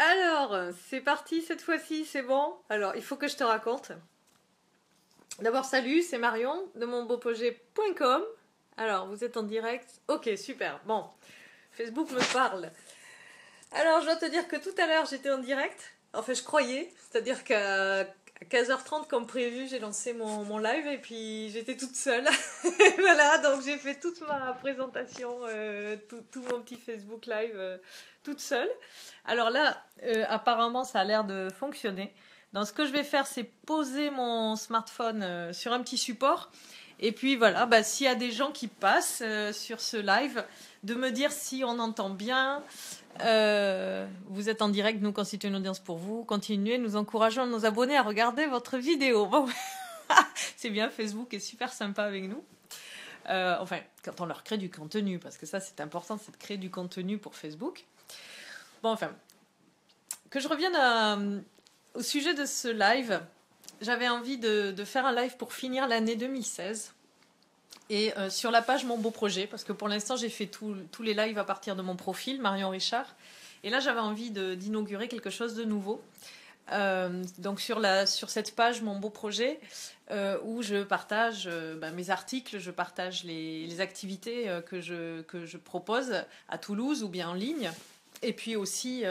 Alors, c'est parti cette fois-ci, c'est bon? Alors, il faut que je te raconte. D'abord, salut, c'est Marion de monbeauprojet.com. Alors, vous êtes en direct? Ok, super. Bon, Facebook me parle. Alors, je dois te dire que tout à l'heure, j'étais en direct. Enfin, je croyais. C'est-à-dire qu'à 15h30, comme prévu, j'ai lancé mon live et puis j'étais toute seule. Voilà, donc j'ai fait toute ma présentation, tout mon petit Facebook live toute seule. Alors là, apparemment, ça a l'air de fonctionner. Donc, ce que je vais faire, c'est poser mon smartphone sur un petit support. Et puis voilà, bah, s'il y a des gens qui passent sur ce live, de me dire si on entend bien. Vous êtes en direct, nous constituons une audience pour vous. Continuez, nous encourageons nos abonnés à regarder votre vidéo. Bon, c'est bien, Facebook est super sympa avec nous. Enfin, quand on leur crée du contenu, parce que ça c'est important, c'est de créer du contenu pour Facebook. Bon, enfin, que je revienne au sujet de ce live. J'avais envie de faire un live pour finir l'année 2016. Et sur la page Mon Beau Projet, parce que pour l'instant j'ai fait tous les lives à partir de mon profil, Marion Richard. Et là j'avais envie d'inaugurer quelque chose de nouveau. Donc sur cette page Mon Beau Projet, où je partage mes articles, je partage les activités que je propose à Toulouse ou bien en ligne. Et puis aussi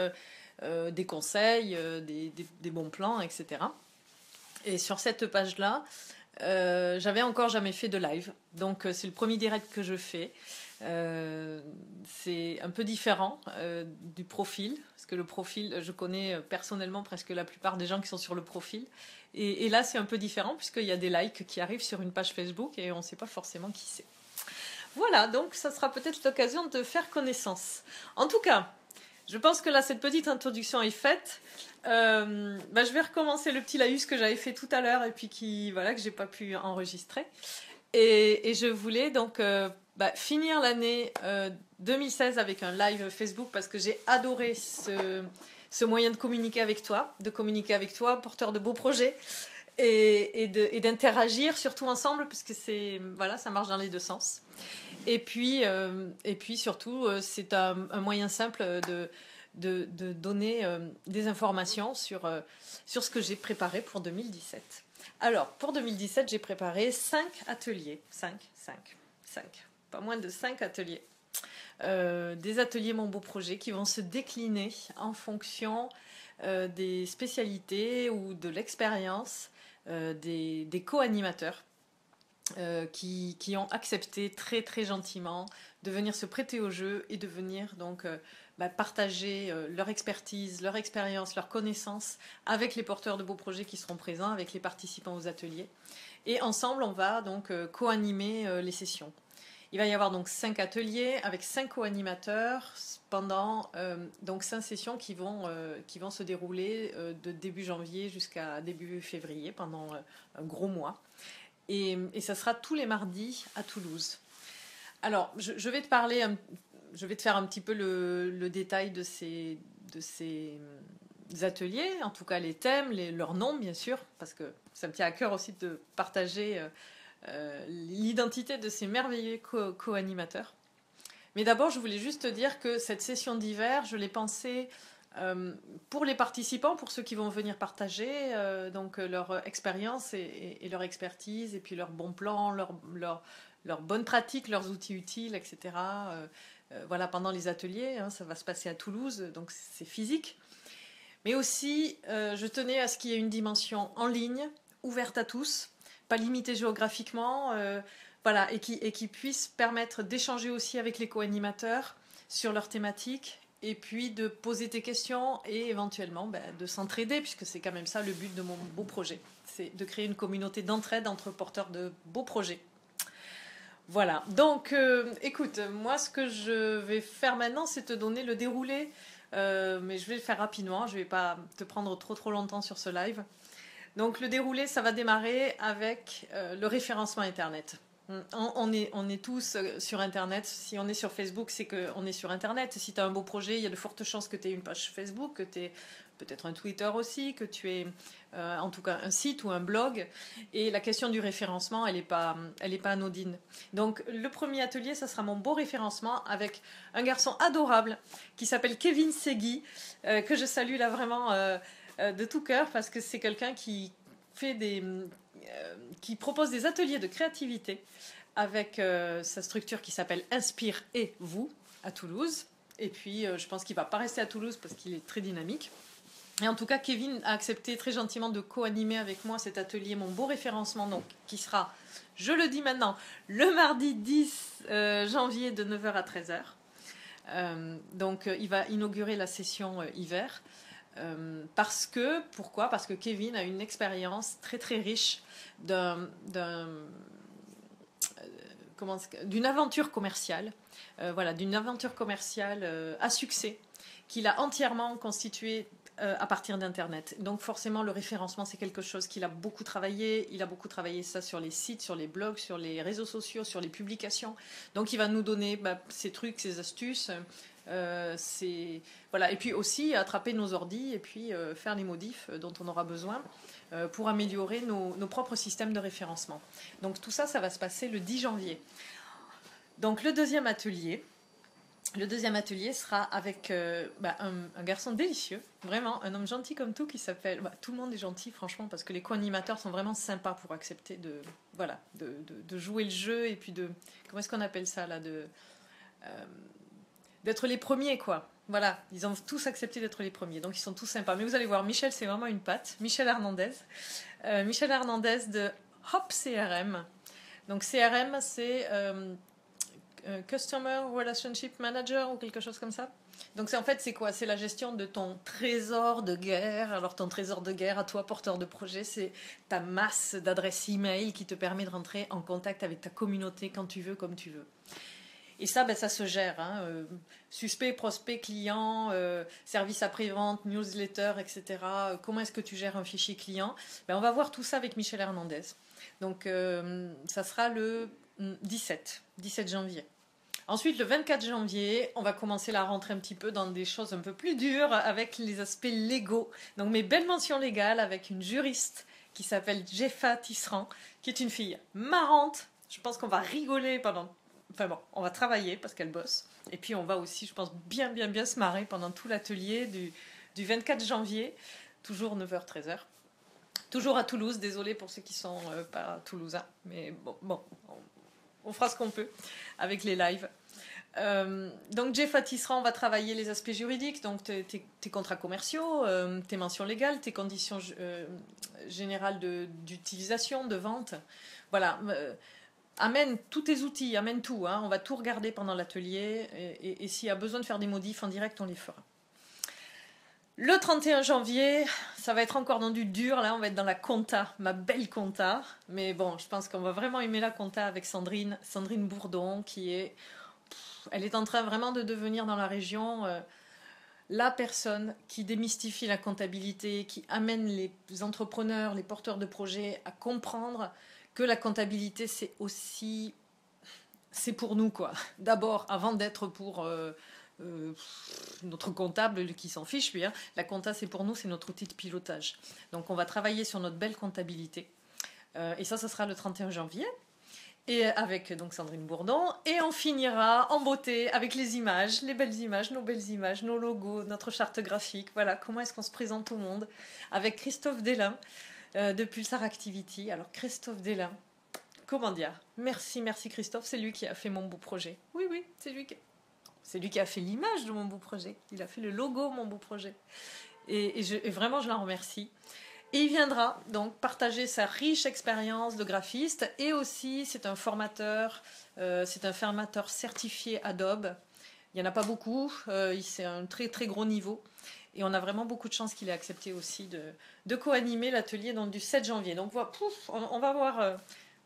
des conseils, des bons plans, etc. Et sur cette page-là, j'avais encore jamais fait de live, donc c'est le premier direct que je fais. C'est un peu différent du profil, parce que le profil, je connais personnellement presque la plupart des gens qui sont sur le profil, et là c'est un peu différent puisqu'il y a des likes qui arrivent sur une page Facebook et on ne sait pas forcément qui c'est. Voilà, donc ça sera peut-être l'occasion de faire connaissance. En tout cas, je pense que là cette petite introduction est faite. Je vais recommencer le petit laïus que j'avais fait tout à l'heure et puis que j'ai pas pu enregistrer. Et je voulais donc finir l'année 2016 avec un live Facebook parce que j'ai adoré ce moyen de communiquer avec toi, porteur de beaux projets et d'interagir surtout ensemble parce que ça marche dans les deux sens. Et puis surtout, c'est un moyen simple de donner des informations sur ce que j'ai préparé pour 2017. Alors, pour 2017, j'ai préparé 5 ateliers. 5. Pas moins de 5 ateliers. Des ateliers Mon Beau Projet qui vont se décliner en fonction des spécialités ou de l'expérience des co-animateurs. Qui ont accepté très très gentiment de venir se prêter au jeu et de venir donc partager leur expertise, leur expérience, leurs connaissances avec les porteurs de beaux projets qui seront présents, avec les participants aux ateliers. Et ensemble, on va donc co-animer les sessions. Il va y avoir donc 5 ateliers avec 5 co-animateurs pendant donc 5 sessions qui vont se dérouler de début janvier jusqu'à début février pendant un gros mois. Et ça sera tous les mardis à Toulouse. Alors, je vais te parler, je vais te faire un petit peu le détail de ces ateliers, en tout cas les thèmes, leurs noms bien sûr, parce que ça me tient à cœur aussi de partager l'identité de ces merveilleux co-animateurs. Mais d'abord, je voulais juste te dire que cette session d'hiver, je l'ai pensée pour les participants, pour ceux qui vont venir partager donc leur expérience et leur expertise, et puis leurs bons plans, leurs bonnes pratiques, leurs outils utiles, etc. Voilà, pendant les ateliers, ça va se passer à Toulouse, donc c'est physique. Mais aussi, je tenais à ce qu'il y ait une dimension en ligne, ouverte à tous, pas limitée géographiquement, voilà, et qui puisse permettre d'échanger aussi avec les co-animateurs sur leurs thématiques, et puis de poser tes questions et éventuellement de s'entraider, puisque c'est quand même ça le but de mon beau projet. C'est de créer une communauté d'entraide entre porteurs de beaux projets. Voilà, donc écoute, moi ce que je vais faire maintenant, c'est te donner le déroulé, mais je vais le faire rapidement, je ne vais pas te prendre trop longtemps sur ce live. Donc le déroulé, ça va démarrer avec le référencement Internet. On est tous sur Internet. Si on est sur Facebook, c'est qu'on est sur Internet. Si tu as un beau projet, il y a de fortes chances que tu aies une page Facebook, que tu aies peut-être un Twitter aussi, que tu aies en tout cas un site ou un blog. Et la question du référencement, elle n'est pas anodine. Donc le premier atelier, ça sera mon beau référencement avec un garçon adorable qui s'appelle Kevin Segui, que je salue là vraiment de tout cœur parce que c'est quelqu'un qui fait qui propose des ateliers de créativité avec sa structure qui s'appelle Inspire et vous à Toulouse. Et puis je pense qu'il ne va pas rester à Toulouse parce qu'il est très dynamique. Et en tout cas, Kevin a accepté très gentiment de co-animer avec moi cet atelier, mon beau référencement, donc, qui sera, je le dis maintenant, le mardi 10 janvier de 9h à 13h. Donc il va inaugurer la session hiver. Pourquoi ? Parce que Kevin a une expérience très très riche d'une aventure commerciale, d'une aventure commerciale à succès qu'il a entièrement constituée à partir d'Internet. Donc forcément, le référencement, c'est quelque chose qu'il a beaucoup travaillé. Il a beaucoup travaillé ça sur les sites, sur les blogs, sur les réseaux sociaux, sur les publications. Donc il va nous donner ses trucs, ses astuces. Et puis aussi attraper nos ordis et puis faire les modifs dont on aura besoin pour améliorer nos propres systèmes de référencement. Donc tout ça, ça va se passer le 10 janvier. Donc le deuxième atelier sera avec un garçon délicieux, vraiment un homme gentil comme tout qui s'appelle... tout le monde est gentil franchement parce que les co-animateurs sont vraiment sympas pour accepter de jouer le jeu et puis de... Comment est-ce qu'on appelle ça là d'être les premiers quoi. Voilà, ils ont tous accepté d'être les premiers, donc ils sont tous sympas. Mais vous allez voir, Michel c'est vraiment une patte. Michel Hernandez de Hop CRM. Donc CRM c'est... Customer Relationship Manager ou quelque chose comme ça. Donc c'est quoi ? C'est la gestion de ton trésor de guerre. Alors ton trésor de guerre à toi, porteur de projet, c'est ta masse d'adresses email qui te permet de rentrer en contact avec ta communauté quand tu veux, comme tu veux. Et ça, ça se gère. Suspect, prospect, client, service après-vente, newsletter, etc. Comment est-ce que tu gères un fichier client ? On va voir tout ça avec Michel Hernandez. Donc ça sera le 17 janvier. Ensuite, le 24 janvier, on va commencer la rentrée un petit peu dans des choses un peu plus dures avec les aspects légaux. Donc mes belles mentions légales avec une juriste qui s'appelle Jeffa Tisserand, qui est une fille marrante. Je pense qu'on va rigoler on va travailler parce qu'elle bosse. Et puis on va aussi, je pense, bien se marrer pendant tout l'atelier du 24 janvier, toujours 9h-13h. Toujours à Toulouse, désolé pour ceux qui sont pas toulousains, mais bon on fera ce qu'on peut avec les lives. Donc Jeff Tisserand, on va travailler les aspects juridiques, donc tes contrats commerciaux, tes mentions légales, tes conditions générales d'utilisation, de vente. Voilà, amène tous tes outils, amène tout. On va tout regarder pendant l'atelier et s'il y a besoin de faire des modifs en direct, on les fera. Le 31 janvier, ça va être encore dans du dur. Là, on va être dans la compta, ma belle compta. Mais bon, je pense qu'on va vraiment aimer la compta avec Sandrine Bourdon, elle est en train vraiment de devenir dans la région la personne qui démystifie la comptabilité, qui amène les entrepreneurs, les porteurs de projets à comprendre que la comptabilité, c'est pour nous, quoi. D'abord, avant d'être pour... notre comptable qui s'en fiche lui, la compta c'est pour nous, c'est notre outil de pilotage, donc on va travailler sur notre belle comptabilité et ça sera le 31 janvier et avec donc Sandrine Bourdon et on finira en beauté avec les images, les belles images, nos logos, notre charte graphique, voilà comment est-ce qu'on se présente au monde avec Christophe Dellin de Pulsar Activity. Alors Christophe Dellin, comment dire, merci Christophe, c'est lui qui a fait mon beau projet, oui c'est lui qui a fait l'image de mon beau projet. Il a fait le logo de mon beau projet. Et vraiment, je l'en remercie. Et il viendra donc partager sa riche expérience de graphiste. Et aussi, c'est un formateur certifié Adobe. Il n'y en a pas beaucoup. C'est un très, très gros niveau. Et on a vraiment beaucoup de chance qu'il ait accepté aussi de co-animer l'atelier donc, du 7 janvier. Donc, on va voir...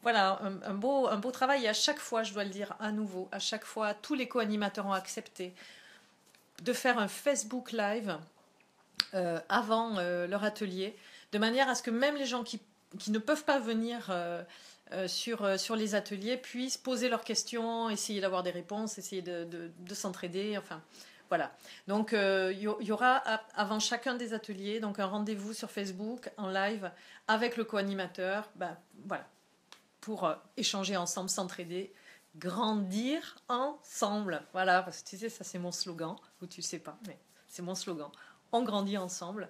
Voilà, un beau travail. Et à chaque fois, je dois le dire à nouveau, à chaque fois, tous les co-animateurs ont accepté de faire un Facebook Live avant leur atelier, de manière à ce que même les gens qui ne peuvent pas venir sur les ateliers puissent poser leurs questions, essayer d'avoir des réponses, essayer de s'entraider, enfin voilà. Donc il y aura avant chacun des ateliers donc un rendez-vous sur Facebook en live avec le co-animateur, voilà, pour échanger ensemble, s'entraider, grandir ensemble. Voilà, parce que tu sais, ça c'est mon slogan, ou tu sais pas, mais c'est mon slogan. On grandit ensemble.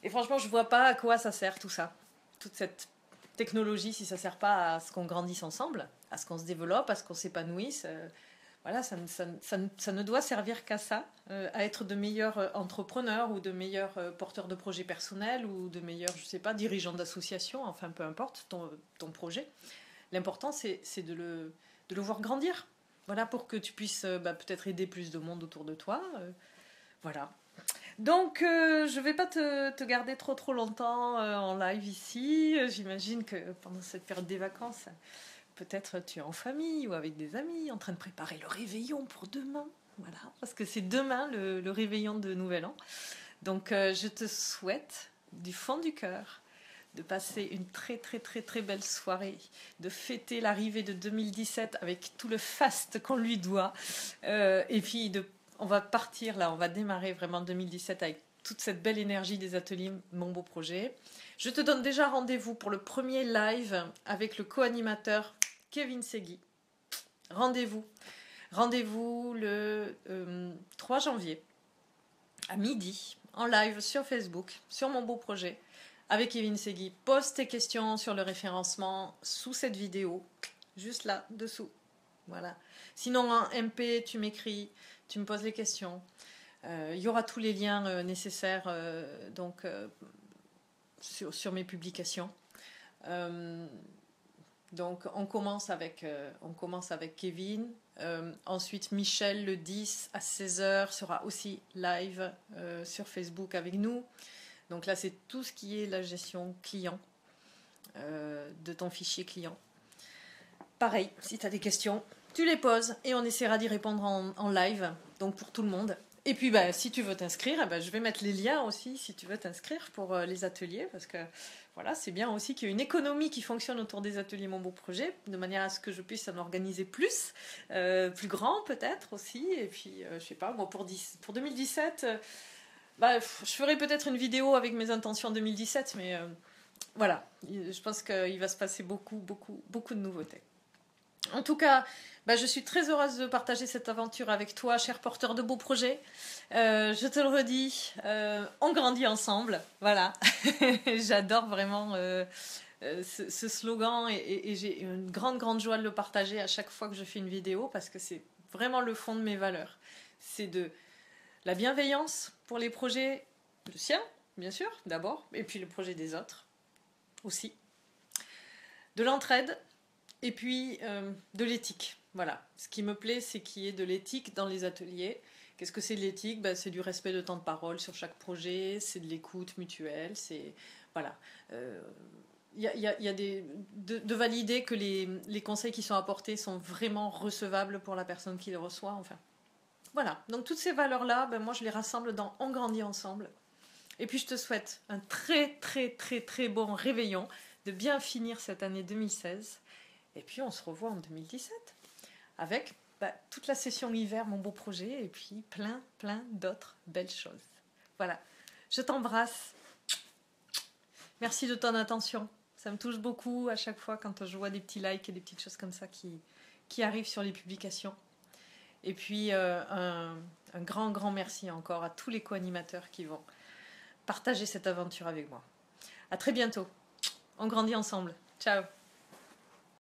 Et franchement, je vois pas à quoi ça sert tout ça, toute cette technologie, si ça sert pas à ce qu'on grandisse ensemble, à ce qu'on se développe, à ce qu'on s'épanouisse. Voilà, ça ne doit servir qu'à ça, à être de meilleurs entrepreneurs ou de meilleurs porteurs de projets personnels ou de meilleurs, je sais pas, dirigeants d'associations, enfin peu importe ton projet. L'important, c'est de le voir grandir. Voilà, pour que tu puisses peut-être aider plus de monde autour de toi. Voilà. Donc, je ne vais pas te garder trop longtemps en live ici. J'imagine que pendant cette période des vacances, peut-être tu es en famille ou avec des amis, en train de préparer le réveillon pour demain. Voilà, parce que c'est demain le réveillon de Nouvel An. Donc, je te souhaite du fond du cœur de passer une très belle soirée, de fêter l'arrivée de 2017 avec tout le faste qu'on lui doit, et puis on va partir là, on va démarrer vraiment 2017 avec toute cette belle énergie des ateliers Mon Beau Projet. Je te donne déjà rendez-vous pour le premier live avec le co-animateur Kevin Segui. Rendez-vous le 3 janvier à midi en live sur Facebook, sur Mon Beau Projet, avec Kevin Segui. Pose tes questions sur le référencement sous cette vidéo, juste là, dessous. Voilà. Sinon, en MP, tu m'écris, tu me poses les questions. Il y aura tous les liens nécessaires sur mes publications. Donc, on commence avec Kevin. Ensuite, Michel, le 10 à 16h, sera aussi live sur Facebook avec nous. Donc là, c'est tout ce qui est la gestion client de ton fichier client. Pareil, si tu as des questions, tu les poses et on essaiera d'y répondre en live, donc pour tout le monde. Et puis, si tu veux t'inscrire, je vais mettre les liens aussi si tu veux t'inscrire pour les ateliers, parce que voilà, c'est bien aussi qu'il y ait une économie qui fonctionne autour des ateliers Mon Beau Projet, de manière à ce que je puisse en organiser plus grand peut-être aussi. Et puis, je sais pas, moi pour 2017... je ferai peut-être une vidéo avec mes intentions 2017, mais voilà, je pense qu'il va se passer beaucoup de nouveautés. En tout cas, je suis très heureuse de partager cette aventure avec toi, cher porteur de beaux projets. Je te le redis, on grandit ensemble, voilà. J'adore vraiment ce slogan et j'ai une grande joie de le partager à chaque fois que je fais une vidéo parce que c'est vraiment le fond de mes valeurs. C'est de la bienveillance pour les projets, le sien, bien sûr, d'abord, et puis le projet des autres aussi. De l'entraide, et puis de l'éthique. Voilà. Ce qui me plaît, c'est qu'il y ait de l'éthique dans les ateliers. Qu'est-ce que c'est de l'éthique ? C'est du respect de temps de parole sur chaque projet, c'est de l'écoute mutuelle, c'est... Voilà. Il y a de valider que les conseils qui sont apportés sont vraiment recevables pour la personne qui les reçoit, enfin... Voilà, donc toutes ces valeurs-là, moi je les rassemble dans On grandit ensemble. Et puis je te souhaite un très bon réveillon, de bien finir cette année 2016. Et puis on se revoit en 2017 avec toute la session hiver, Mon Beau Projet, et puis plein d'autres belles choses. Voilà, je t'embrasse. Merci de ton attention. Ça me touche beaucoup à chaque fois quand je vois des petits likes et des petites choses comme ça qui arrivent sur les publications. Et puis, un grand merci encore à tous les co-animateurs qui vont partager cette aventure avec moi. À très bientôt. On grandit ensemble. Ciao.